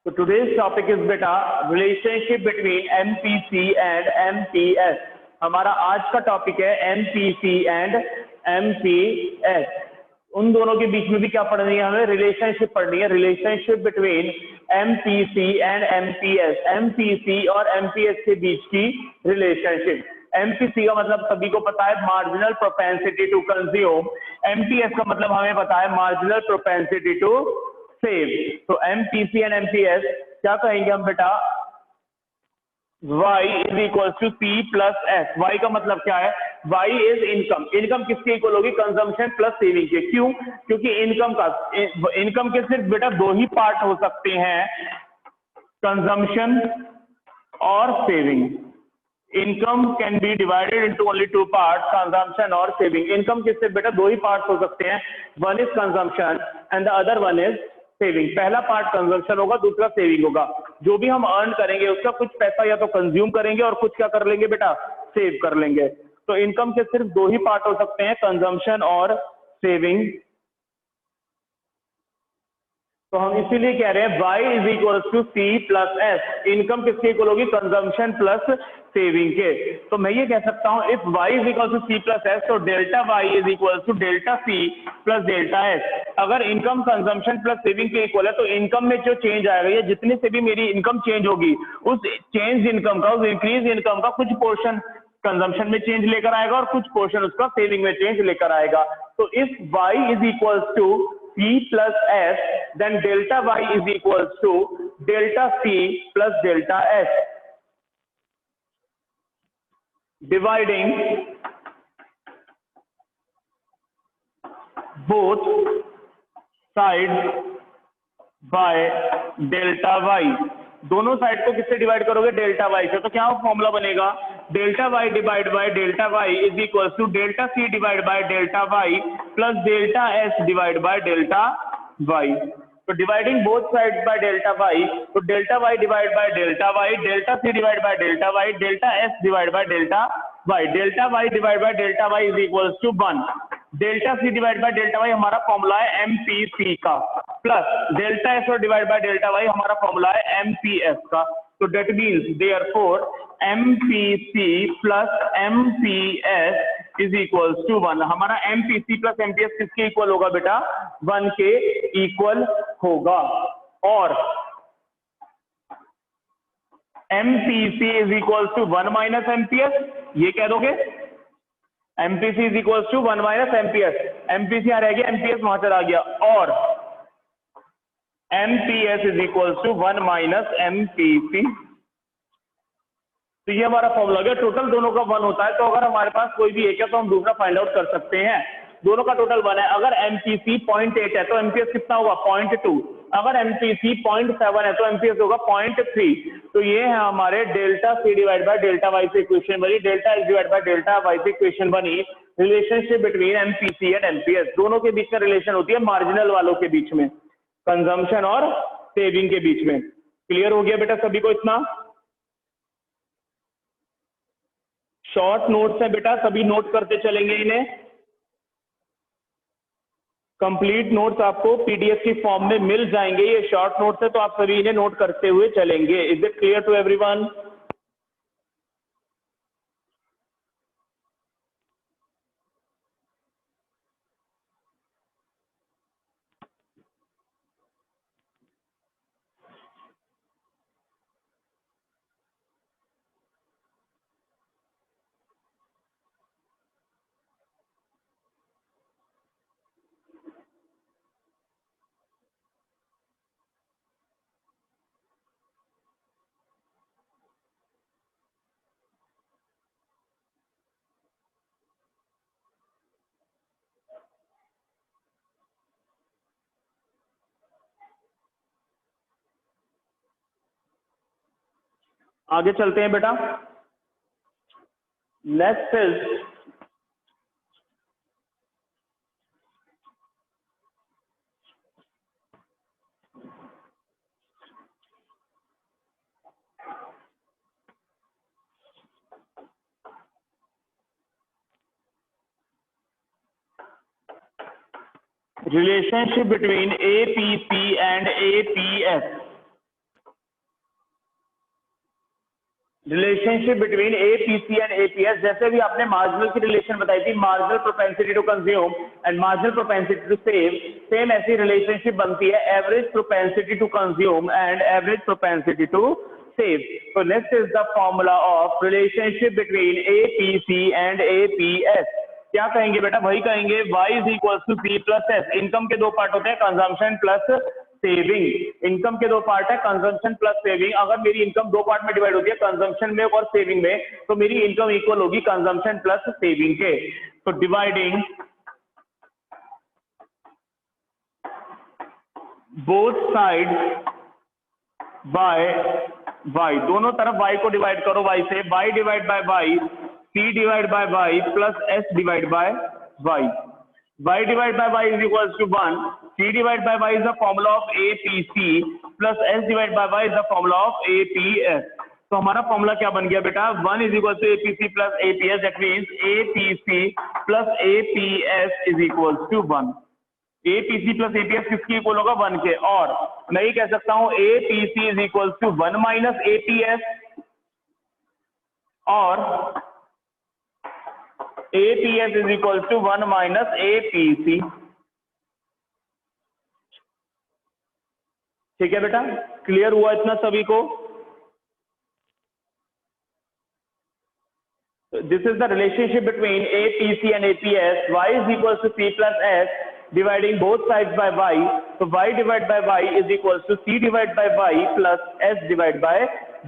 So today's topic is beta relationship between MPC and MPS. हमारा आज का topic है MPC and MPS. उन दोनों के बीच में भी क्या पढ़नी है, हमें रिलेशनशिप पढ़नी है, relationship between MPC and MPS. MPC और MPS के बीच की रिलेशनशिप. MPC का मतलब सभी को पता है, marginal propensity to consume. MPS का मतलब हमें पता है, मार्जिनल प्रोपेंसिटी टू सेव. तो MPC एंड MPS क्या कहेंगे हम बेटा, Y is equal to C plus S. Y का मतलब क्या है, Y इज इनकम. इनकम किसके इक्वल होगी, कंजम्पशन प्लस सेविंग के. क्यों, क्योंकि इनकम के सिर्फ बेटा दो ही पार्ट हो सकते हैं, कंजम्पशन और saving. Income can be divided into only two part, consumption और सेविंग. इनकम के सिर्फ बेटा दो ही पार्ट हो सकते हैं, one is consumption and the other one is saving. पहला पार्ट कंजम्पशन होगा, दूसरा सेविंग होगा. जो भी हम अर्न करेंगे उसका कुछ पैसा या तो कंज्यूम करेंगे और कुछ क्या कर लेंगे बेटा, सेव कर लेंगे. तो इनकम के सिर्फ दो ही पार्ट हो सकते हैं, कंजम्पशन और सेविंग. तो हम इसीलिए कह रहे हैं Y is equal to C plus S. Income किसके इक्वल होगी, कंजम्पशन प्लस सेविंग के. तो मैं ये कह सकता हूं, if Y is equal to C plus S, तो delta Y is equal to delta C plus delta S. अगर इनकम कंजम्पशन प्लस सेविंग के इक्वल है, तो इनकम में जो चेंज आएगा, ये जितने से भी मेरी इनकम चेंज होगी, उस चेंज इनकम का, उस इंक्रीज इनकम का कुछ पोर्शन कंजम्पशन में चेंज लेकर आएगा और कुछ पोर्शन उसका सेविंग में चेंज लेकर आएगा. तो if Y is equal to C plus S, then delta Y is equals to delta C plus delta S. Dividing both sides by delta Y. दोनों साइड को किससे डिवाइड करोगे, डेल्टा वाई से. तो क्या फॉर्मूला बनेगा, delta Y divide by delta Y is equal to delta C divide by delta Y plus delta S divide by delta Y. तो dividing both sides by delta Y, तो delta Y divide by delta Y, delta C divide by delta Y, delta S divide by delta Y. Delta Y divide by delta Y is equal to 1. Delta C divide by delta Y हमारा formula है MPC का, plus delta S और divide by delta Y हमारा formula है MPS का. तो that means therefore MPC plus MPS is equal to 1. हमारा MPC plus MPS किसके इक्वल होगा बेटा, 1 के इक्वल होगा. और MPC is equal to 1 minus MPS, ये कह दोगे, MPC is equal to 1 minus MPS. MPC यहाँ रह गया, MPS वहां चला गया, और MPS is equal to 1 minus MPC. तो ये हमारा फॉर्मूला हो गया. टोटल दोनों का 1 होता है, तो अगर हमारे पास कोई भी एक है तो हम दूसरा फाइंड आउट कर सकते हैं. दोनों का टोटल 1 है. अगर MPC 0.8 है तो MPS कितना होगा, 0.2. अगर MPC 0.7 है तो MPS होगा 0.3. तो ये है हमारे delta C divide by delta Y से इक्वेशन बनी, delta S divide by delta Y से इक्वेशन बनी. Relationship between MPC and MPS, दोनों के बीच में रिलेशन होती है, मार्जिनल वालों के बीच में, कंजम्पशन और सेविंग के बीच में. क्लियर हो गया बेटा सभी को इतना? शॉर्ट नोट्स है बेटा, सभी नोट करते चलेंगे इन्हें. कंप्लीट नोट्स आपको पीडीएफ की फॉर्म में मिल जाएंगे. ये शॉर्ट नोट्स है तो आप सभी इन्हें नोट करते हुए चलेंगे. Is it clear to everyone? आगे चलते हैं बेटा. Next is relationship between APC and APS. Relationship between APC and APS, जैसे भी आपने मार्जिनल की रिलेशन बताई थी, marginal propensity to consume and marginal propensity to save, same ऐसी रिलेशनशिप बनती है average propensity to consume and average propensity to save. तो next is the formula of relationship between APC and APS. क्या कहेंगे बेटा? वही कहेंगे y is equal to P plus S. Income के दो पार्ट होते हैं, कंजम्पशन प्लस सेविंग। इनकम के दो पार्ट है, कंजम्पशन प्लस सेविंग। अगर मेरी इनकम दो पार्ट में डिवाइड होती है, कंजम्पशन में और सेविंग में, तो मेरी इनकम इक्वल होगी कंजम्पशन प्लस सेविंग के। तो dividing both side by y, दोनों तरफ y को डिवाइड करो y से, y divide by y, c divide by y plus s divide by y। y divide by y is equal to 1, c divide by y is the formula of APC plus s divide by y is the formula of APS। तो हमारा formula क्या बन गया बेटा? 1 is equal to APC plus APS, that means APC plus APS is equal to 1। APC plus APS किसकी equal होगा? 1 के। और मैं ये कह सकता हूं APC is equal to 1 minus APS, और APS is equal to 1 minus APC। ठीक है बेटा, क्लियर हुआ इतना सभी को? This is the relationship between APC and APS. Y is equal to C plus S, dividing both sides by y. So y divided by y is equal to C divided by y plus S divided by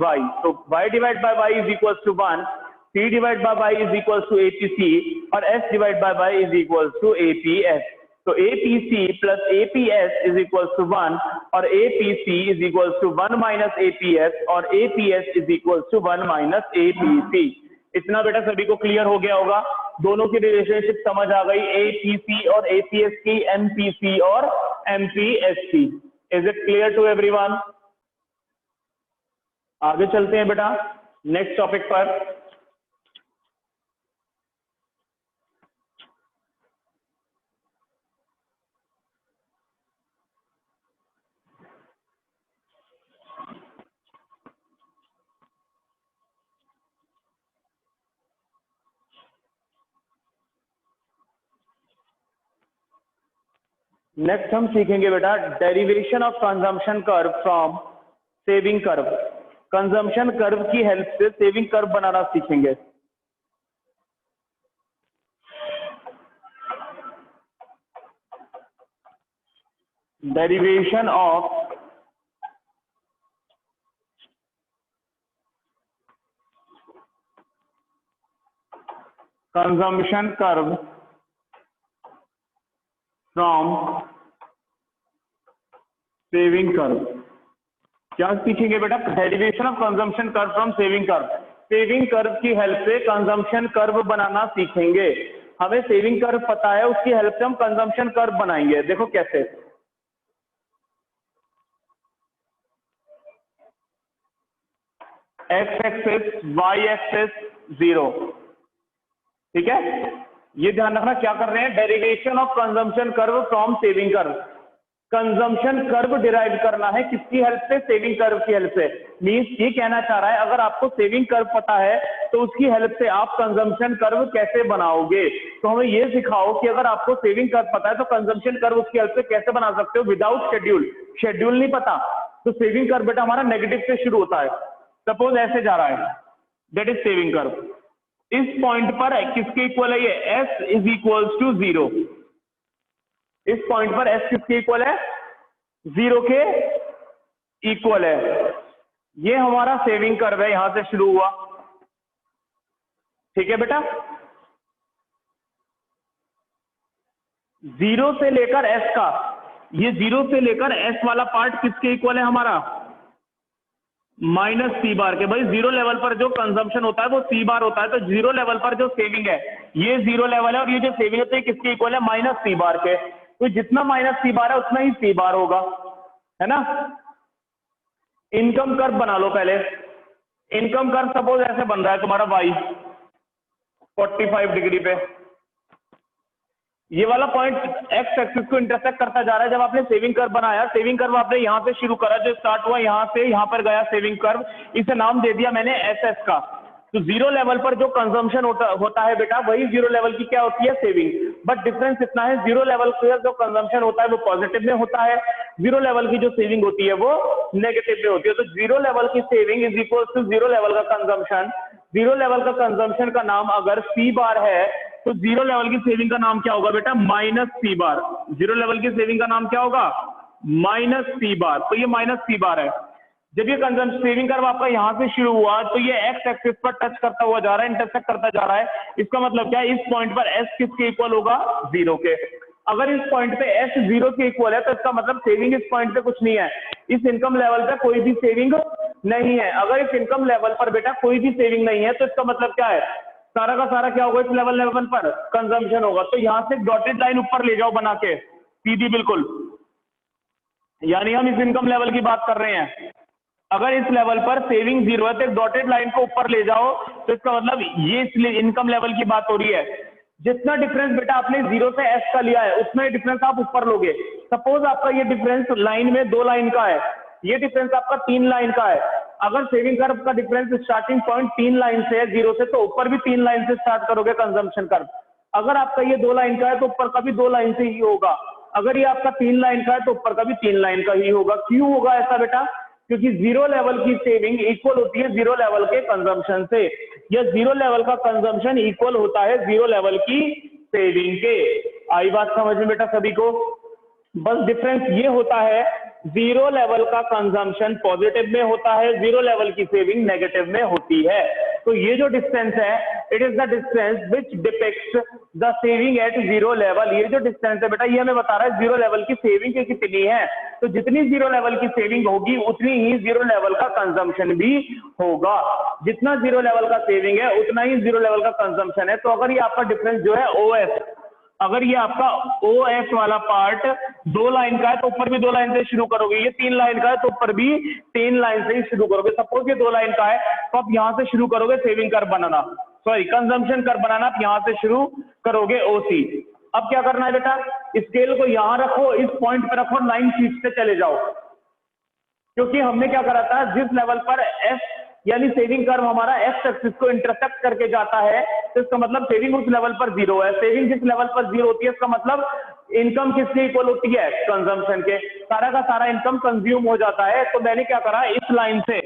y. So y divided by y is equal to 1, C divided by y is equal to APC, और S divided by y is equal to APS. So APC plus APS is equal to 1, और APC is equal to 1 minus APS, और APS is equal to 1 minus APC। इतना बेटा सभी को clear हो गया होगा? दोनों की रिलेशनशिप समझ आ गई, APC और APS की, MPC और MPSC। Is it clear to everyone? आगे चलते हैं बेटा नेक्स्ट टॉपिक पर। नेक्स्ट हम सीखेंगे बेटा derivation of consumption curve from saving curve. Consumption curve की हेल्प से सेविंग कर्व बनाना सीखेंगे। Derivation of consumption curve from saving curve. क्या सीखेंगे बेटा? Derivation of consumption curve from saving curve. Saving curve की हेल्प से कंजम्पशन कर्व बनाना सीखेंगे। हमें सेविंग कर्व पता है, उसकी हेल्प से हम कंजम्पशन कर्व बनाएंगे। देखो कैसे। X axis, Y axis 0। ठीक है, ये ध्यान रखना क्या कर रहे हैं? Derivation of consumption curve from saving curve. Consumption curve derive करना है किसकी हेल्प से? सेविंग कर्व की हेल्प से। मींस ये कहना चाह रहा है अगर आपको सेविंग कर्व पता है तो उसकी हेल्प से आप कंजम्पशन कर्व कैसे बनाओगे। तो हमें ये सिखाओ कि अगर आपको सेविंग कर्व पता है तो कंजम्पशन कर्व उसकी हेल्प से कैसे बना सकते हो विदाउट शेड्यूल। शेड्यूल नहीं पता तो सेविंग कर्व बेटा हमारा नेगेटिव से शुरू होता है। सपोज ऐसे जा रहा है, दैट इज सेविंग कर्व। इस पॉइंट पर किसके इक्वल है? ये S इज इक्वल टू 0। इस पॉइंट पर S किसके इक्वल है? 0 के इक्वल है। ये हमारा सेविंग कर्व है, यहां से शुरू हुआ। ठीक है बेटा, 0 से लेकर S का, ये 0 से लेकर S वाला पार्ट किसके इक्वल है हमारा? माइनस सी बार के। भाई 0 लेवल पर जो कंजम्पशन होता है वो सी बार होता है, तो 0 लेवल पर जो सेविंग है ये 0 लेवल है, और ये जो सेविंग है तो ये किसके इक्वल है? माइनस सी बार के। तो जितना माइनस सी बार है उतना ही सी बार होगा, है ना। इनकम कर्व बना लो पहले। इनकम कर्व सपोज ऐसे बन रहा है तुम्हारा y 45 डिग्री पे, ये वाला पॉइंट एक्स एक्सिस को इंटरसेक्ट करता जा रहा है। जब आपने सेविंग कर्व बनाया, सेविंग कर्व आपने यहाँ से शुरू करा, जो स्टार्ट हुआ यहाँ से यहाँ पर गया सेविंग कर्व, इसे नाम दे दिया मैंने एस एस का। तो जीरो लेवल पर जो कंजम्पशन होता है बेटा, वही जीरो लेवल की क्या होती है, सेविंग। बट डिफरेंस इतना है, जीरो लेवल पर जो कंजम्पशन होता है वो पॉजिटिव में होता है, जीरो लेवल की जो सेविंग होती है वो नेगेटिव में होती है। तो जीरो लेवल की saving is equal to zero level का कंजम्पशन। जीरो लेवल का कंजम्पशन का नाम अगर सी बार है, तो जीरो लेवल की सेविंग का नाम क्या होगा बेटा, माइनस सी बार। जीरो लेवल की सेविंग का नाम क्या होगा, माइनस सी बार। तो ये माइनस सी बार है। जब ये कंजम्पशन सेविंग कर्व आपका यहां से शुरू हुआ, तो ये एक्स एक्सिस पर टच करता हुआ जा रहा है, इंटरसेक्ट करता जा रहा है। इसका मतलब क्या है, इस पॉइंट पर एस किसके इक्वल होगा, जीरो के। अगर इस पॉइंट पे एस जीरो के इक्वल है, तो इसका मतलब सेविंग इस पॉइंट पे कुछ नहीं है, इस इनकम लेवल पे कोई भी सेविंग नहीं है। अगर इस इनकम लेवल पर बेटा कोई भी सेविंग नहीं है, तो इसका मतलब क्या है, सारा का सारा क्या होगा, इस लेवल पर कंजम्पशन होगा। तो यहां से डॉटेड लाइन ऊपर ले जाओ बना के सीधी बिल्कुल, यानी हम इस इनकम लेवल की बात कर रहे हैं। अगर इस लेवल पर सेविंग जीरो है, तो एक डॉटेड लाइन को ऊपर ले जाओ, तो इसका मतलब ये इसलिए इनकम लेवल की बात हो रही है। जितना डिफरेंस बेटा आपने जीरो से एस का लिया है, उतना डिफरेंस आप ऊपर लोगे। सपोज आपका ये डिफरेंस लाइन में 2 लाइन का है, ये डिफरेंस आपका 3 लाइन का है। अगर सेविंग कर्व का डिफरेंस स्टार्टिंग पॉइंट 3 लाइन से है जीरो से, तो ऊपर भी 3 लाइन से स्टार्ट करोगे कंजम्पशन कर्व। अगर आपका ये 2 लाइन का है, तो ऊपर का भी 2 लाइन से ही होगा। अगर ये आपका 3 लाइन का है, तो ऊपर का भी 3 लाइन का ही होगा। क्यों होगा ऐसा बेटा, क्योंकि जीरो लेवल की सेविंग इक्वल होती है जीरो लेवल के कंजम्पशन से, या जीरो लेवल का कंजम्पशन इक्वल होता है जीरो लेवल की सेविंग के। आई बात समझ में बेटा सभी को? बस डिफरेंस ये होता है, जीरो लेवल का कंजम्पशन पॉजिटिव में होता है, जीरो लेवल की सेविंग नेगेटिव में होती है। तो ये जो डिस्टेंस है, it is the distance which depicts the saving at zero level. ये जो डिस्टेंस है बेटा, ये हमें बता रहा है जीरो लेवल की सेविंग कितनी है। तो जितनी जीरो लेवल की सेविंग होगी, उतनी ही जीरो लेवल का कंजम्पशन भी होगा। जितना जीरो लेवल का सेविंग है, उतना ही जीरो लेवल का कंजम्पशन है। तो अगर ये आपका डिफरेंस जो है ओएस, अगर ये आपका ओ एस वाला पार्ट 2 लाइन का है, तो ऊपर भी 2 लाइन से शुरू करोगे। ये 3 लाइन का है, तो ऊपर भी 3 लाइन से ही शुरू करोगे। सपोज ये 2 लाइन का है, तो आप यहां से शुरू करोगे सेविंग कर्व बनाना, सॉरी कंजम्पशन कर्व बनाना, आप यहां से शुरू करोगे ओसी। अब क्या करना है बेटा, स्केल को यहां रखो, इस पॉइंट पे रखो, लाइन खींचते चले जाओ। क्योंकि हमने क्या करा था, जिस लेवल पर एस यानी सेविंग कर्व हमारा एक्स एक्सिस को इंटरसेक्ट करके जाता है, तो इसका मतलब सेविंग उस लेवल पर जीरो है। सेविंग जिस लेवल पर जीरो होती है, इसका मतलब इनकम किसके इक्वल होती है, कंजम्पशन के। सारा का सारा इनकम कंज्यूम हो जाता है। तो मैंने क्या करा, इस लाइन से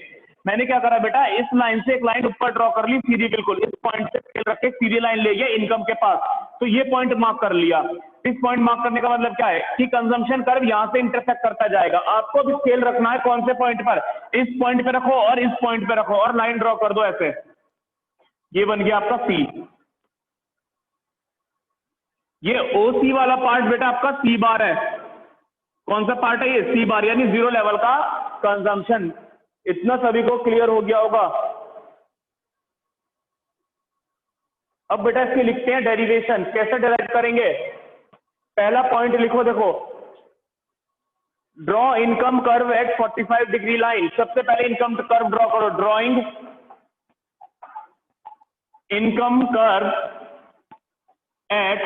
मैंने क्या करा बेटा, इस लाइन से एक लाइन ऊपर ड्रॉ कर ली सीधी बिल्कुल, इस पॉइंट से स्केल रख के सीधी लाइन ले गया इनकम के पास। तो ये पॉइंट मार्क कर लिया। इस पॉइंट मार्क करने का मतलब क्या है कि कंजम्पशन कर्व यहां से इंटरसेक्ट करता जाएगा। आपको भी स्केल रखना है कौन से पॉइंट पर, इस पॉइंट पे रखो और इस पॉइंट पे रखो, और लाइन ड्रॉ कर दो ऐसे। ये बन गया आपका सी। ये ओ सी वाला पार्ट बेटा आपका सी बार है। कौन सा पार्ट है ये, सी बार, यानी जीरो लेवल का कंजम्पशन। इतना सभी को क्लियर हो गया होगा। अब बेटा इसके लिखते हैं डेरिवेशन, कैसे डेराइव करेंगे। पहला पॉइंट लिखो, देखो, draw income curve at 45 degree line. सबसे पहले इनकम कर्व ड्रॉ करो, drawing income curve at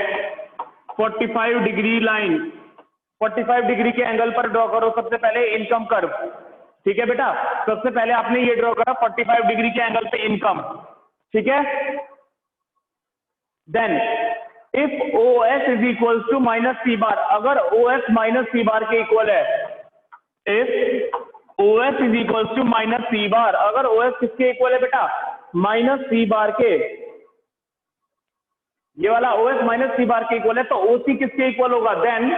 45 degree line. 45 degree के एंगल पर ड्रॉ करो सबसे पहले इनकम कर्व। ठीक है बेटा, सबसे पहले आपने ये ड्रॉ करा 45 डिग्री के एंगल पे इनकम। ठीक है, then if O S is equal to minus C bar, अगर O S minus C bar के इक्वल है, if O S is equal to minus C bar, अगर ओ एस किसके इक्वल है बेटा, माइनस सी बार के, ये वाला ओ एस माइनस सी बार के इक्वल है, तो ओसी किसके इक्वल होगा, then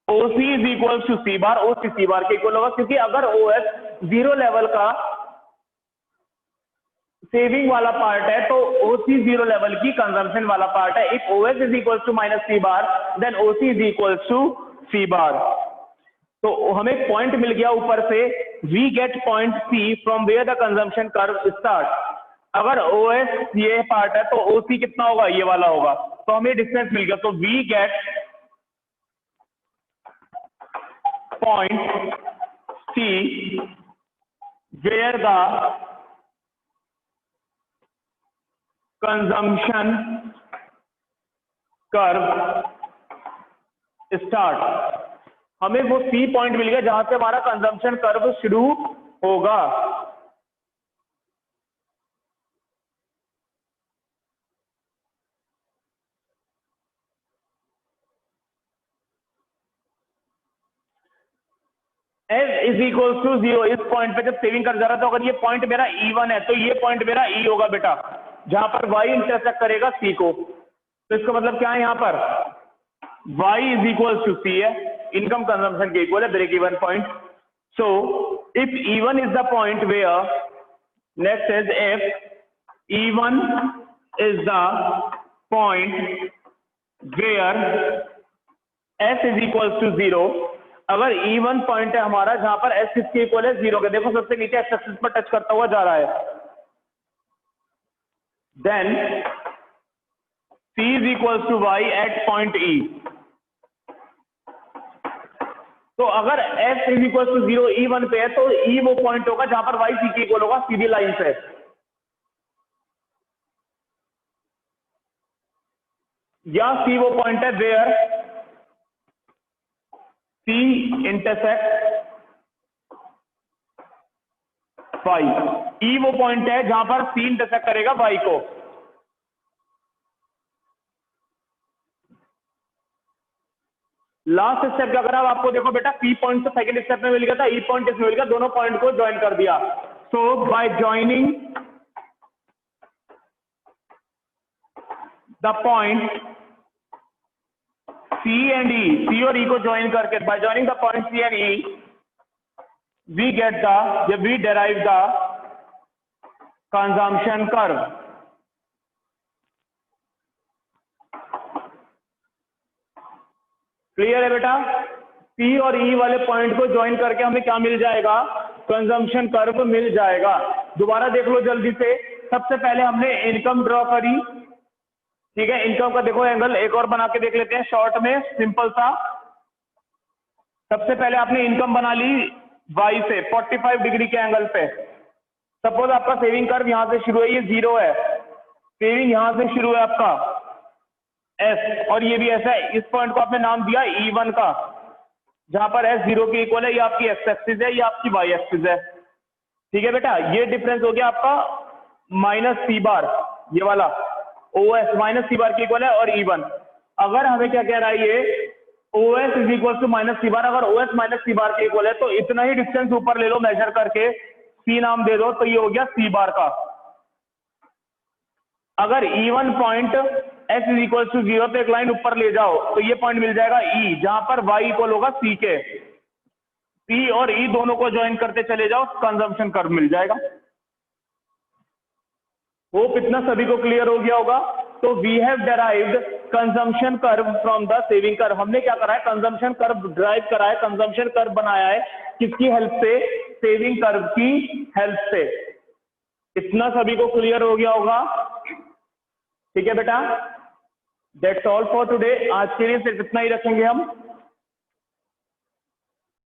OC is equal to C bar, OC C bar के इक्वल होगा। क्योंकि अगर ओ एस जीरो लेवल का सेविंग वाला पार्ट है, तो ओसी जीरो लेवल की कंजम्पशन वाला पार्ट है। If OS is equal to minus C bar, then OC is equal to C bar. तो हमें पॉइंट मिल गया ऊपर से, we get point C from where the consumption curve start. अगर ओएस ये पार्ट है, तो ओसी कितना होगा, ये वाला होगा। तो हमें डिस्टेंस मिल गया। तो we get point C where the consumption curve start, हमें वो सी पॉइंट मिल गया जहां से हमारा कंजम्पशन कर्व शुरू होगा। एस इज इक्वल टू 0, इस पॉइंट पे जब सेविंग कर जा रहा था, तो अगर ये पॉइंट मेरा E1 है तो ये पॉइंट मेरा E होगा बेटा, जहां पर y इंटरसेक्ट करेगा C को। तो इसका मतलब क्या है, यहां पर y is equal to C है, इनकम कंजम्पशन के इक्वल है, break even point. So if E1 is the point where, next is if E1 is the point where S is equal to 0, अगर E1 पॉइंट है हमारा जहां पर S किसके equal है, 0 के, देखो सबसे नीचे एक्स एक्सिस पर टच करता हुआ जा रहा है, then C is equal to Y at point E। तो अगर S is equal to 0 E1 पे है, तो E वो पॉइंट होगा जहां पर Y C के इक्वल होगा सीधी लाइन से, या C वो पॉइंट है where C intersect Y, E वो पॉइंट है जहां पर C इंटरसेक्ट करेगा Y को। लास्ट स्टेप क्या करा, आपको देखो बेटा, P पॉइंट से सेकंड स्टेप में मिल गया था, E पॉइंट इसमें मिल गया, दोनों पॉइंट को ज्वाइन कर दिया। So by joining the point C and E, C और E को ज्वाइन करके, by joining the point C and E, we get the, we derive the consumption curve. Clear है बेटा, P और E वाले पॉइंट को ज्वाइन करके हमें क्या मिल जाएगा, कंजम्पशन कर्व मिल जाएगा। दोबारा देख लो जल्दी से, सबसे पहले हमने इनकम ड्रॉ करी, ठीक है, इनकम का देखो एंगल एक और बना के देख लेते हैं शॉर्ट में, सिंपल सा। सबसे पहले आपने इनकम बना ली Y से 45 डिग्री के एंगल पे। सपोज आपका सेविंग कर्व यहां से शुरू है, ये 0 है, सेविंग यहां से शुरू है आपका S, और ये भी ऐसा है, इस पॉइंट को आपने नाम दिया E1 का, जहां पर S 0 के इक्वल है, ये आपकी एक्स एक्सिस है, ये आपकी Y एक्सिस है, ठीक है बेटा। ये डिफरेंस हो गया आपका माइनस C बार, ये वाला OS माइनस C बार के इक्वल है, और E1। अगर हमें क्या कह रहा है, ये OS is equal to minus C bar, अगर OS माइनस C बार के इक्वल है, तो इतना ही डिस्टेंस ऊपर ले लो मेजर करके, C नाम दे दो, तो ये हो गया C बार का। अगर E1 point S is equal to 0 पे एक लाइन ऊपर ले जाओ, तो ये पॉइंट मिल जाएगा E, जहां पर Y इक्वल होगा C के। P और E दोनों को ज्वाइन करते चले जाओ, कंजम्पशन कर्व मिल जाएगा। होप इतना सभी को क्लियर हो गया होगा। तो we have derived consumption curve from the saving curve. हमने क्या करा है, कंजम्पशन कर्व ड्राइव करा है, कंजम्पशन कर्व बनाया है, किसकी हेल्प से, सेविंग कर्व की हेल्प से। इतना सभी को क्लियर हो गया होगा, ठीक है बेटा। दैट्स ऑल फॉर टुडे, आज के लिए सिर्फ इतना ही रखेंगे हम।